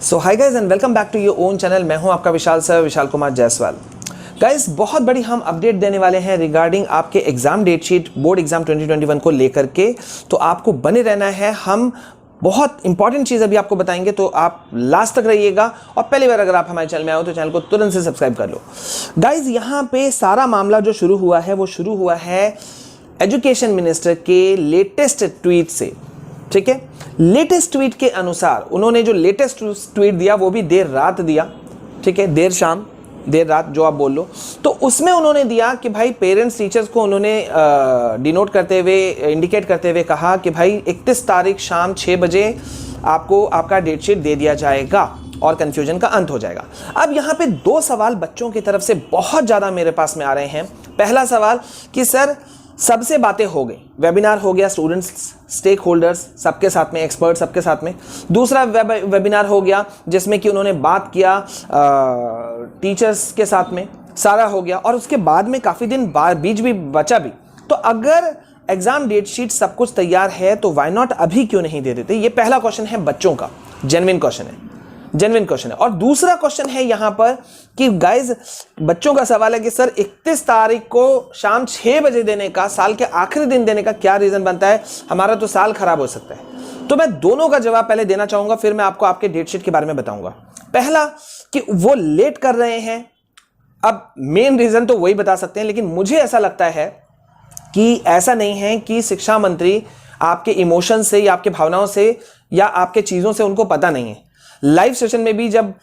So hi guys and welcome back to your own channel. मैं हूं आपका Vishal sir, Vishal Kumar Jaiswal. Guys बहुत बड़ी हम अपडेट देने वाले हैं रिगार्डिंग आपके exam date sheet board exam 2021 को लेकर के, तो आपको बने रहना है। हम बहुत इंपॉर्टेंट चीज़ अभी आपको बताएंगे, तो आप लास्ट तक रहिएगा। और पहली बार अगर आप हमारे चैनल में आओ तो चैनल को तुरंत से सब्सक्राइब कर लो। गाइज यहाँ पे सारा मामला जो शुरू हुआ है वो शुरू हुआ है एजुकेशन मिनिस्टर के लेटेस्ट ट्वीट से। ठीक है, लेटेस्ट ट्वीट के अनुसार उन्होंने जो लेटेस्ट ट्वीट दिया वो भी देर रात दिया। ठीक है, देर शाम देर रात जो आप बोल लो, तो उसमें उन्होंने दिया कि भाई पेरेंट्स टीचर्स को उन्होंने डिनोट करते हुए, इंडिकेट करते हुए कहा कि भाई 31 तारीख शाम 6 बजे आपको आपका डेट शीट दे दिया जाएगा और कंफ्यूजन का अंत हो जाएगा। अब यहाँ पे दो सवाल बच्चों की तरफ से बहुत ज़्यादा मेरे पास में आ रहे हैं। पहला सवाल कि सर सबसे बातें हो गई, वेबिनार हो गया, स्टूडेंट्स, स्टेक होल्डर्स सबके साथ में, एक्सपर्ट सबके साथ में। दूसरा वेबिनार हो गया जिसमें कि उन्होंने बात किया टीचर्स के साथ में, सारा हो गया। और उसके बाद में काफ़ी दिन बीच भी बचा भी। तो अगर एग्जाम डेट शीट सब कुछ तैयार है तो वाई नॉट अभी क्यों नहीं दे देते? ये पहला क्वेश्चन है बच्चों का, जेन्युइन क्वेश्चन है, जेन्युइन क्वेश्चन है। और दूसरा क्वेश्चन है यहां पर कि गाइज बच्चों का सवाल है कि सर 31 तारीख को शाम 6 बजे देने का, साल के आखिरी दिन देने का क्या रीजन बनता है? हमारा तो साल खराब हो सकता है। तो मैं दोनों का जवाब पहले देना चाहूंगा, फिर मैं आपको आपके डेट शीट के बारे में बताऊंगा। पहला कि वो लेट कर रहे हैं, अब मेन रीजन तो वही बता सकते हैं, लेकिन मुझे ऐसा लगता है कि ऐसा नहीं है कि शिक्षा मंत्री आपके इमोशन से या आपके भावनाओं से या आपके चीजों से उनको पता नहीं है। लाइव सेशन में भी जब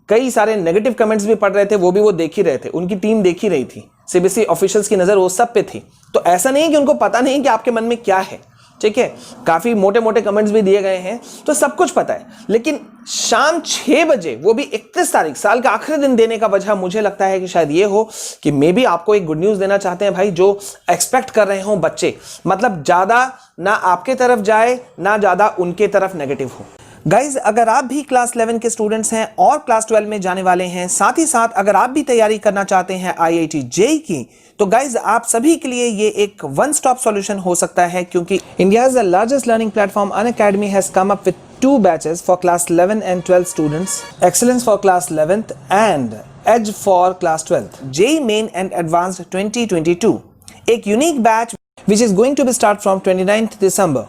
कई सारे नेगेटिव कमेंट्स भी पढ़ रहे थे, वो देख ही रहे थे, उनकी टीम देख ही रही थी, सीबीएसई ऑफिशियल्स की नजर वो सब पे थी। तो ऐसा नहीं है कि उनको पता नहीं कि आपके मन में क्या है। ठीक है, काफी मोटे मोटे कमेंट्स भी दिए गए हैं, तो सब कुछ पता है। लेकिन शाम 6 बजे, वो भी 31 तारीख, साल का आखिरी दिन देने का वजह मुझे लगता है कि शायद ये हो कि मे बी आपको एक गुड न्यूज देना चाहते हैं भाई, जो एक्सपेक्ट कर रहे हो बच्चे, मतलब ज्यादा ना आपके तरफ जाए ना ज्यादा उनके तरफ नेगेटिव हो। गाइज अगर आप भी क्लास 11 के स्टूडेंट्स हैं और क्लास 12 में जाने वाले हैं, साथ ही साथ अगर आप भी तैयारी करना चाहते हैं आईआईटी जेईई की, तो गाइज आप सभी के लिए ये एक वन स्टॉप सॉल्यूशन हो सकता है, क्योंकि India's the largest learning platform Unacademy has come up with 2 batches for class 11 and 12 students, excellence for class 11th and edge for class 12th, JEE main and advanced 2022, एक unique batch which is going to be start from 29th December.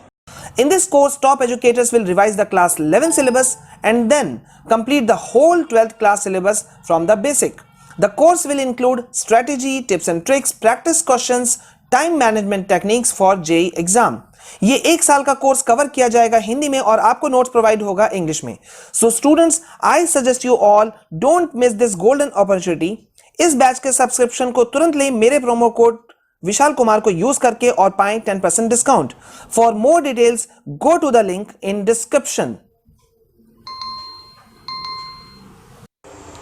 In this course, top educators will revise the class 11 syllabus and then complete the whole 12th class syllabus from the basic. The course will include strategy, tips and tricks, practice questions, time management techniques for JEE exam. ये एक साल का course cover किया जाएगा हिंदी में और आपको notes provide होगा इंग्लिश में। So students, I suggest you all don't miss this golden opportunity. इस बैच के सब्सक्रिप्शन को तुरंत लें मेरे प्रोमो कोड विशाल कुमार को यूज करके और पाएं 10% discount. For more details go to the link in description.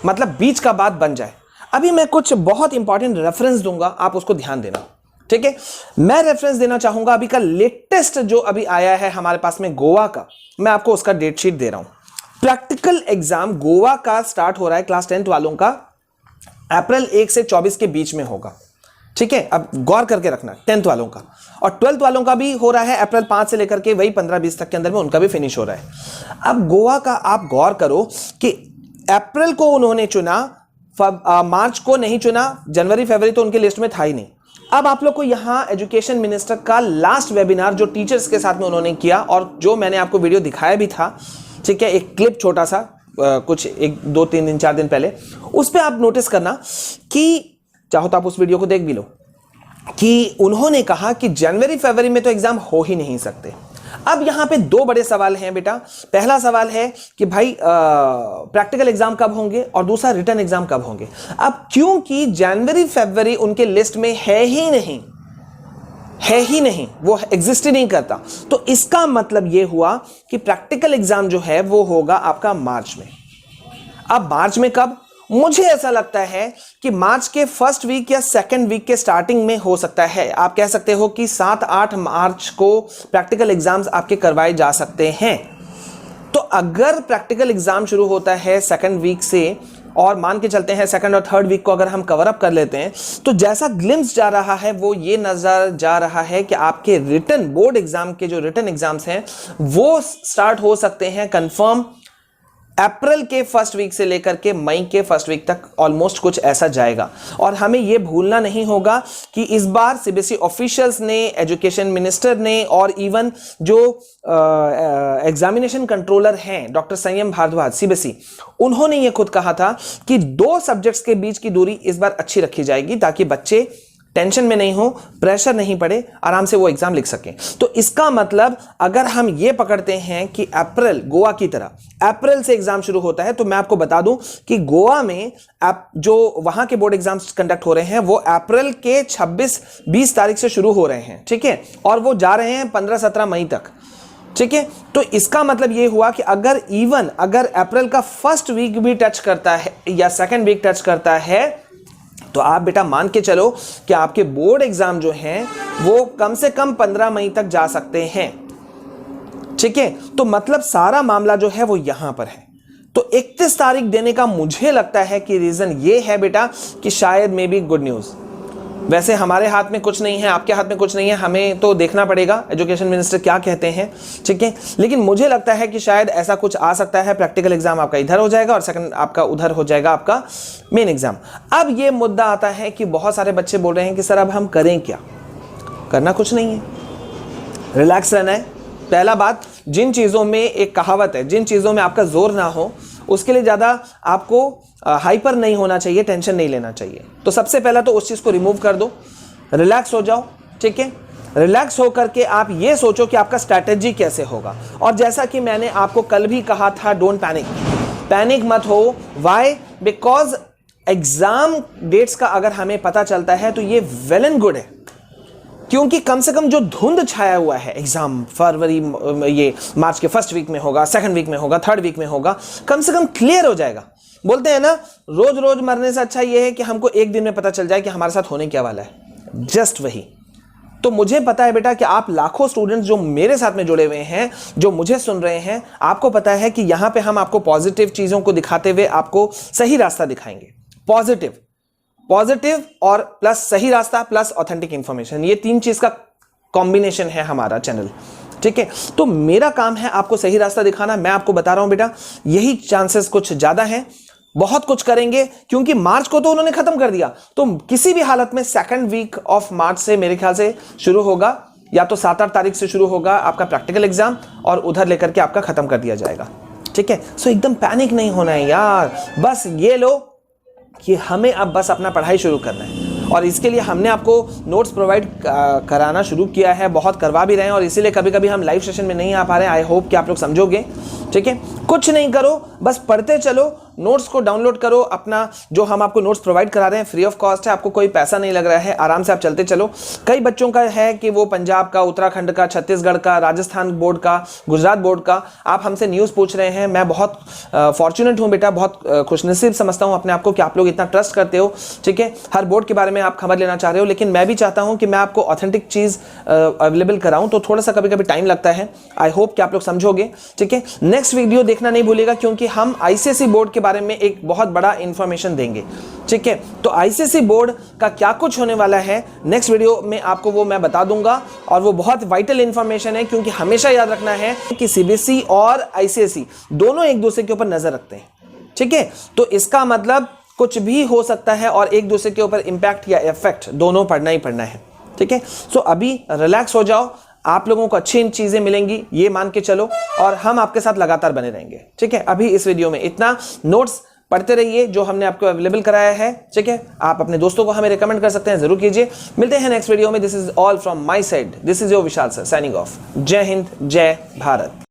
मतलब बीच का बात बन जाए। अभी मैं कुछ बहुत इंपॉर्टेंट रेफरेंस दूंगा, आप उसको ध्यान देना। ठीक है, मैं रेफरेंस देना चाहूंगा अभी का लेटेस्ट जो अभी आया है हमारे पास में गोवा का, मैं आपको उसका डेट शीट दे रहा हूं। प्रैक्टिकल एग्जाम गोवा का स्टार्ट हो रहा है क्लास 10th वालों का, अप्रैल 1 से 24 के बीच में होगा। ठीक है, अब गौर करके रखना, 10th वालों का, और 12th वालों का भी हो रहा है अप्रैल 5 से लेकर के वही 15-20 तक के अंदर में उनका भी फिनिश हो रहा है। अब गोवा का आप गौर करो कि अप्रैल को उन्होंने चुना, मार्च को नहीं चुना, जनवरी फरवरी तो उनके लिस्ट में था ही नहीं। अब आप लोग को यहां एजुकेशन मिनिस्टर का लास्ट वेबिनार जो टीचर्स के साथ में उन्होंने किया, और जो मैंने आपको वीडियो दिखाया भी था, ठीक है, एक क्लिप छोटा सा, कुछ 1-2-3 दिन 4 दिन पहले, उस पर आप नोटिस करना कि चाहो तो आप उस वीडियो को देख भी लो, कि उन्होंने कहा कि जनवरी फरवरी में तो एग्जाम हो ही नहीं सकते। अब यहां पे 2 बड़े सवाल हैं बेटा। पहला सवाल है कि भाई प्रैक्टिकल एग्जाम कब होंगे, और दूसरा रिटन एग्जाम कब होंगे। अब क्योंकि जनवरी फरवरी उनके लिस्ट में है ही नहीं, वो एग्जिस्ट ही नहीं करता, तो इसका मतलब ये हुआ कि प्रैक्टिकल एग्जाम जो है वो होगा आपका मार्च में। अब मार्च में कब? मुझे ऐसा लगता है कि मार्च के फर्स्ट वीक या सेकंड वीक के स्टार्टिंग में हो सकता है। आप कह सकते हो कि 7-8 मार्च को प्रैक्टिकल एग्जाम्स आपके करवाए जा सकते हैं। तो अगर प्रैक्टिकल एग्जाम शुरू होता है सेकंड वीक से, और मान के चलते हैं सेकंड और थर्ड वीक को अगर हम कवर अप कर लेते हैं, तो जैसा ग्लिम्स जा रहा है वो ये नजर जा रहा है कि आपके रिटन बोर्ड एग्जाम के जो रिटन एग्जाम्स हैं वो स्टार्ट हो सकते हैं कंफर्म अप्रैल के फर्स्ट वीक से लेकर के मई के फर्स्ट वीक तक ऑलमोस्ट कुछ ऐसा जाएगा। और हमें यह भूलना नहीं होगा कि इस बार सीबीएसई ऑफिशियल्स ने, एजुकेशन मिनिस्टर ने और इवन जो एग्जामिनेशन कंट्रोलर हैं डॉक्टर संयम भारद्वाज सीबीएसई, उन्होंने ये खुद कहा था कि 2 सब्जेक्ट्स के बीच की दूरी इस बार अच्छी रखी जाएगी ताकि बच्चे टेंशन में नहीं हो, प्रेशर नहीं पड़े, आराम से वो एग्जाम लिख सकें। तो इसका मतलब अगर हम ये पकड़ते हैं कि अप्रैल, गोवा की तरह अप्रैल से एग्जाम शुरू होता है, तो मैं आपको बता दूं कि गोवा में जो वहां के बोर्ड एग्जाम्स कंडक्ट हो रहे हैं वो अप्रैल के 26-20 तारीख से शुरू हो रहे हैं, ठीक है, और वो जा रहे हैं 15-17 मई तक, ठीक है। तो इसका मतलब ये हुआ कि अगर अप्रैल का फर्स्ट वीक भी टच करता है या सेकंड वीक टच करता है, तो आप बेटा मान के चलो कि आपके बोर्ड एग्जाम जो हैं वो कम से कम 15 मई तक जा सकते हैं, ठीक है। तो मतलब सारा मामला जो है वो यहां पर है। तो 31 तारीख देने का मुझे लगता है कि रीजन ये है बेटा कि शायद मे बी गुड न्यूज। वैसे हमारे हाथ में कुछ नहीं है, आपके हाथ में कुछ नहीं है, हमें तो देखना पड़ेगा एजुकेशन मिनिस्टर क्या कहते हैं, ठीक है। लेकिन मुझे लगता है कि शायद ऐसा कुछ आ सकता है, प्रैक्टिकल एग्जाम आपका इधर हो जाएगा और सेकंड आपका उधर हो जाएगा आपका मेन एग्जाम। अब ये मुद्दा आता है कि बहुत सारे बच्चे बोल रहे हैं कि सर अब हम करें क्या? करना कुछ नहीं है, रिलैक्स रहना है। पहला बात, जिन चीज़ों में एक कहावत है, जिन चीज़ों में आपका जोर ना हो उसके लिए ज़्यादा आपको हाइपर नहीं होना चाहिए, टेंशन नहीं लेना चाहिए। तो सबसे पहला तो उस चीज़ को रिमूव कर दो, रिलैक्स हो जाओ, ठीक है। रिलैक्स होकर के आप ये सोचो कि आपका स्ट्रैटेजी कैसे होगा। और जैसा कि मैंने आपको कल भी कहा था, डोंट पैनिक, पैनिक मत हो। वाई? बिकॉज एग्जाम डेट्स का अगर हमें पता चलता है तो ये वेल एंड गुड है, क्योंकि कम से कम जो धुंध छाया हुआ है, एग्जाम फरवरी, ये मार्च के फर्स्ट वीक में होगा, सेकंड वीक में होगा, थर्ड वीक में होगा, कम से कम क्लियर हो जाएगा। बोलते हैं ना, रोज रोज मरने से अच्छा ये है कि हमको एक दिन में पता चल जाए कि हमारे साथ होने क्या वाला है, जस्ट वही। तो मुझे पता है बेटा कि आप लाखों स्टूडेंट्स जो मेरे साथ में जुड़े हुए हैं, जो मुझे सुन रहे हैं, आपको पता है कि यहां पे हम आपको पॉजिटिव चीजों को दिखाते हुए आपको सही रास्ता दिखाएंगे। पॉजिटिव और प्लस सही रास्ता प्लस ऑथेंटिक इंफॉर्मेशन, ये 3 चीज का कॉम्बिनेशन है हमारा चैनल, ठीक है। तो मेरा काम है आपको सही रास्ता दिखाना। मैं आपको बता रहा हूं बेटा, यही चांसेस कुछ ज्यादा हैं, बहुत कुछ करेंगे, क्योंकि मार्च को तो उन्होंने खत्म कर दिया। तो किसी भी हालत में सेकंड वीक ऑफ मार्च से मेरे ख्याल से शुरू होगा, या तो 7-8 तारीख से शुरू होगा आपका प्रैक्टिकल एग्जाम और उधर लेकर के आपका खत्म कर दिया जाएगा, ठीक है। सो एकदम पैनिक नहीं होना है यार, बस ये लो कि हमें अब बस अपना पढ़ाई शुरू करना है। और इसके लिए हमने आपको नोट्स प्रोवाइड कराना शुरू किया है, बहुत करवा भी रहे हैं, और इसीलिए कभी कभी हम लाइव सेशन में नहीं आ पा रहे हैं। आई होप कि आप लोग समझोगे, ठीक है। कुछ नहीं करो, बस पढ़ते चलो, नोट्स को डाउनलोड करो। अपना जो हम आपको नोट्स प्रोवाइड करा रहे हैं फ्री ऑफ कॉस्ट है, आपको कोई पैसा नहीं लग रहा है, आराम से आप चलते चलो। कई बच्चों का है कि वो पंजाब का, उत्तराखंड का, छत्तीसगढ़ का, राजस्थान बोर्ड का, गुजरात बोर्ड का आप हमसे न्यूज़ पूछ रहे हैं। मैं बहुत फॉर्चुनेट हूँ बेटा, बहुत खुशनसीब समझता हूँ अपने आप को कि आप लोग इतना ट्रस्ट करते हो, ठीक है। हर बोर्ड के बारे में आप खबर लेना चाह रहे हो, लेकिन मैं भी चाहता हूँ कि मैं आपको ऑथेंटिक चीज़ अवेलेबल कराऊँ, तो थोड़ा सा कभी कभी टाइम लगता है। आई होप कि आप लोग समझोगे, ठीक है। नेक्स्ट वीडियो देखना नहीं भूलिएगा, क्योंकि हम आईसीएसई बोर्ड के बारे में एक बहुत बड़ा इंफॉर्मेशन देंगे, ठीक है। तो आईसीएसई बोर्ड का क्या कुछ होने वाला है नेक्स्ट वीडियो में आपको वो मैं बता दूंगा, और वो बहुत वाइटल इंफॉर्मेशन है, क्योंकि हमेशा याद रखना है कि सीबीएसई और आईसीएसई दोनों एक दूसरे के ऊपर नजर रखते हैं, ठीक है। तो इसका मतलब कुछ भी हो सकता है और एक दूसरे के ऊपर इंपैक्ट या इफेक्ट दोनों पढ़ना ही पढ़ना है, ठीक है। सो अभी रिलैक्स हो जाओ, आप लोगों को अच्छी चीजें मिलेंगी, ये मान के चलो, और हम आपके साथ लगातार बने रहेंगे, ठीक है। अभी इस वीडियो में इतना, नोट्स पढ़ते रहिए जो हमने आपको अवेलेबल कराया है, ठीक है। आप अपने दोस्तों को हमें रिकमेंड कर सकते हैं, जरूर कीजिए। मिलते हैं नेक्स्ट वीडियो में। This is all from my side, this is your Vishal sir signing off. जय हिंद, जय भारत।